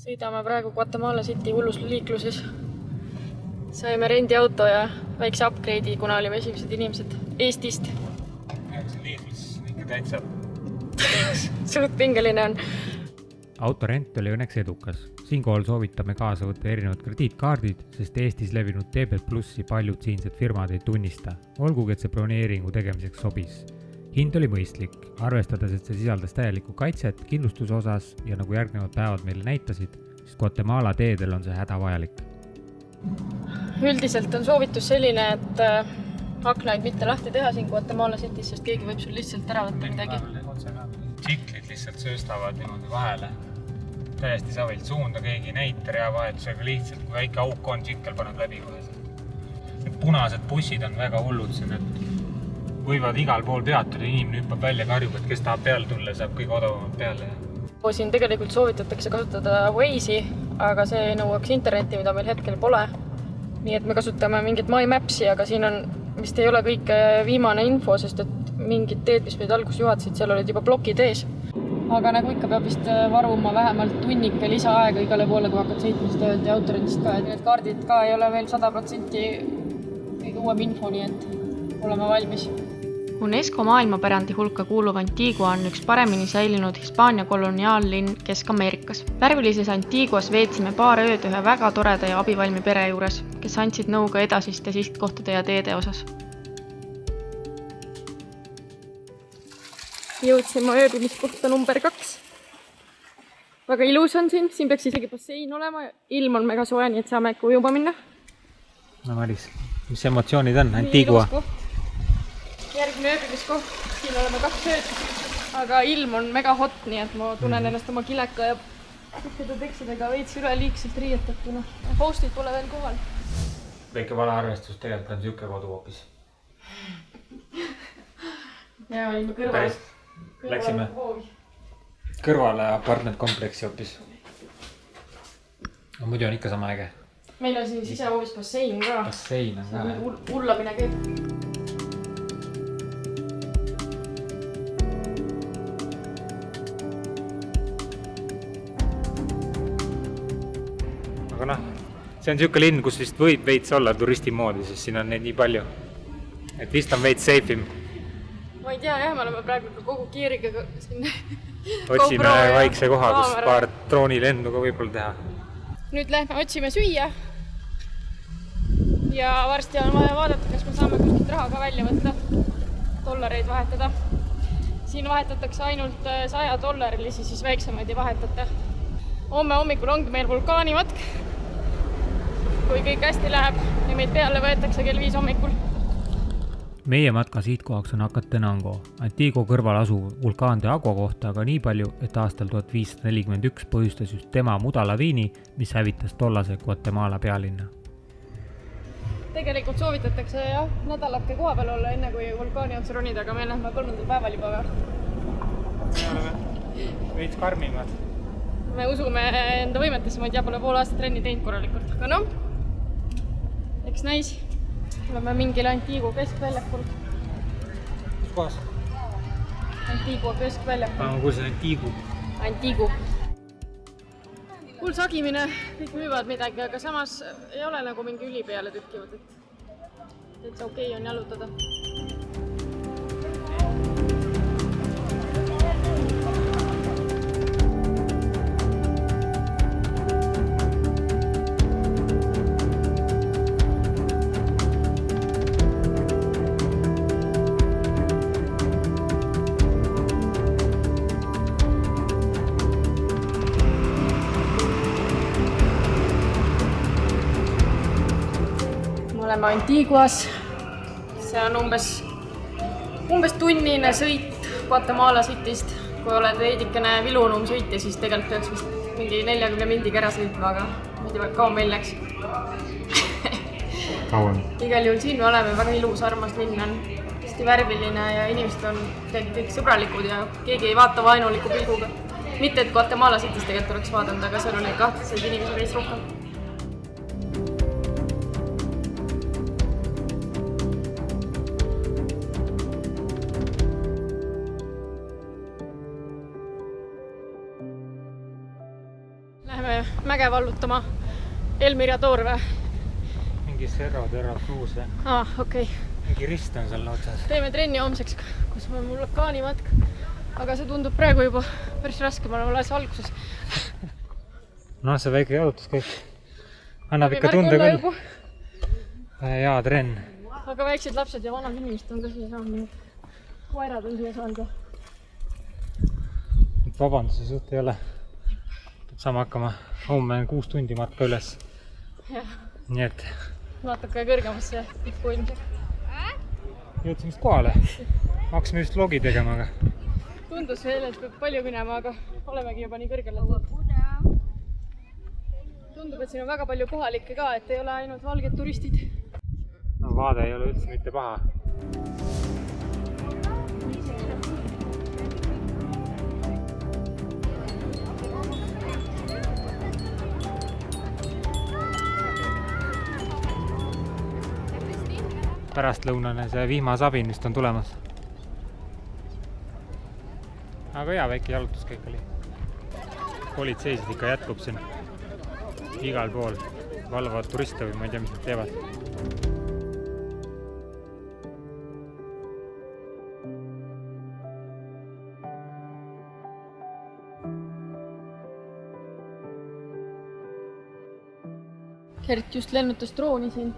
Sõidame praegu Guatemala City hullus liikluses. Saime rendiauto ja väikse upgrade'i, kuna olime esimesed inimesed Eestist. See liiklus ikka täitsa Suht pingeline on. Autorent oli õnneks edukas. Siinkohal soovitame kaasa võtta erinevad krediitkaardid, sest Eestis levinud Debet Plussi paljud siinsed firmad ei tunnista, olgugi et see broneeringu tegemiseks sobis. Hind oli mõistlik, arvestades, et see sisaldas täielikku kaitset kindlustuse osas ja nagu järgnevad päevad meile näitasid, siis Guatemala teedel on see hädavajalik. Üldiselt on soovitus selline, et aknaid mitte lahti teha siin Guatemala City's, sest keegi võib sul lihtsalt ära võtta midagi. Tsiklid lihtsalt sööstavad niimoodi vahele. Täiesti savilt suunda, keegi ei näita reavahetusega lihtsalt, kui väike auk on, tsikkel paneb läbi kohe. Need punased bussid on väga hullud siin, et võivad igal pool peatuda, inimene hüppab välja karjub, et kes tahab peale tulla, saab kõige odavamad peale. Siin tegelikult soovitatakse kasutada Waze'i, aga see nõuaks interneti, mida meil hetkel pole. Nii et me kasutame mingit My Maps'i, aga siin on vist ei ole kõik viimane info, sest et mingid teed, mis meid alguses juhatasid, seal olid juba plokid ees. Aga nagu ikka peab vist varuma vähemalt tunnike lisaaega igale poole, kui hakkad sõitmist öeldi autorendist ka. Need kaardid ka ei ole veel 100% kõige uuem info, nii et oleme valmis. UNESCO maailmapärandi hulka kuuluv Antigua on üks paremini säilinud Hispaania koloniaallinn Kesk-Ameerikas. Värvilises Antiguas veetsime paar ööd ühe väga toreda ja abivalmi pere juures, kes andsid nõu ka edasiste sihtkohtade ja teede osas. Jõudsime ööbimiskohta number 2. Väga ilus on siin peaks isegi bassein olema. Ilm on mega soe, nii et saame äkki ujuma minna. No Maris, mis emotsioonid on? Antigua? Järgmine ööbimiskoht, siin oleme 2 ööd, aga ilm on mega hot, nii et ma tunnen ennast oma kileka ja suhkede teksidega veits üleliigselt riietatuna. Hostid pole veel kohal. Väike vale arvestus, tegelikult on siuke kodu hoopis. Ja olime kõrval. Läksime kõrvale apartment kompleksi hoopis. No, muidu on ikka sama äge. Meil on siin sisehoovis bassein ka. Bassein on ka. Hullamine käib. Aga noh, see on siuke linn, kus vist võib veits olla turisti moodi, sest siin on neid nii palju. Et vist on veits seifim. Ma ei tea, me oleme praegu kogu kiiriga siin. Otsime vaikse koha, kus paar droonilendu ka võib-olla teha. Nüüd lähme otsime süüa. Ja varsti on vaja vaadata, kas me saame kuskilt raha ka välja võtta. Dollareid vahetada. Siin vahetatakse ainult $100, siis väiksemaid ei vahetata. Homme hommikul ongi meil vulkaanimatk. Kui kõik hästi läheb ja meid peale võetakse kell 5 hommikul. Meie matka siitkohaks on Acatenango, Antigua kõrval asuv vulkaan de Agua kohta, aga nii palju, et aastal 1541 põhjustas just tema mudalaviini, mis hävitas tollase Guatemala pealinna. Tegelikult soovitatakse nädalake koha peal olla, enne kui vulkaani otsa ronida, aga me lähme 3. päeval juba. Me oleme veits karmimad. Me usume enda võimetesse, ma ei tea, pole pool aastat trenni teinud korralikult, aga noh, eks näis. Oleme mingil Antigua keskväljakul. Kus kohas? Antigua keskväljakul. Ma kuulsin Antigua. Kuul sagimine, kõik müüvad midagi, aga samas ei ole nagu mingi üli peale tükkivad, et see okei on jalutada. Oleme Antiguas. See on umbes tunnine sõit Guatemala Cityst. Kui oled veidikene vilunum sõitja, siis tegelikult peaks vist mingi 40 mindiga ära sõitma, aga ma ei tea, kaua meil läks. Igal juhul siin me oleme, väga ilus, armas linn on. Hästi värviline ja inimesed on kõik sõbralikud ja keegi ei vaata vaenuliku pilguga. Mitte, et Guatemala Cityst tegelikult oleks vaadanud, aga seal oli kahtlaseid inimesi veits rohkem. Läheme mäge vallutama. El Mirador või? Mingi Cerro de la Cruz või? Okei. Mingi rist on seal otsas. Teeme trenni homseks, kus on mul vulkaanimatk. Aga see tundub praegu juba päris raske, ma olen alles alguses. No see väike jalutuskäik annab ikka tunde küll. Hea trenn. Aga väiksed lapsed ja vanad inimesed on ka siia saanud. Koerad on siia saanud. Vabanduse suht ei ole. Saame hakkama. Homme on 6 tundi matka üles. Nii et natuke kõrgemasse tippu ilmselt. jõudsime vist kohale. Hakkasime vist vlogi tegema, aga Tundus veel, et peab palju minema, aga olemegi juba nii kõrgel. Tundub, et siin on väga palju kohalikke ka, et ei ole ainult valged turistid. no, vaade ei ole üldse mitte paha. Pärastlõunane see vihmasabin vist on tulemas. Aga hea väike jalutuskäik oli. Politseisid ikka jätkub siin igal pool. Valvavad turiste või ma ei tea, mis nad teevad. Gert just lennutas drooni siin.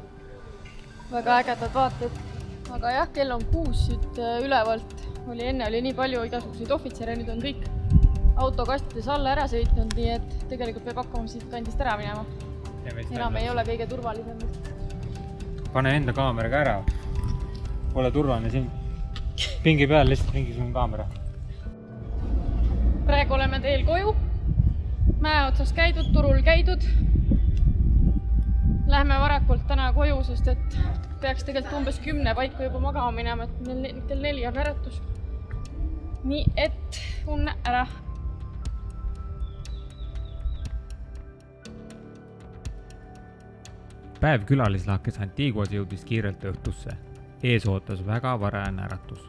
Väga ägedad vaated. Aga jah, kell on 6 siit ülevalt. Enne oli nii palju igasuguseid ohvitsere, nüüd on kõik autokastides alla ära sõitnud, nii et tegelikult peab hakkama siit kandist ära minema. Enam ei ole kõige turvalisem. Pane enda kaamera ka ära. Pole turvaline siin. Pingi peal lihtsalt mingisugune kaamera. Praegu oleme teel koju. Mäe otsas käidud, turul käidud. Lähme varakult täna koju, sest et peaks tegelikult umbes 10 paiku juba magama minema, et kell 4 on äratus. Nii et unne ära. Päev külalislahkes Antiguas jõudis kiirelt õhtusse. Ees ootas väga varajane äratus.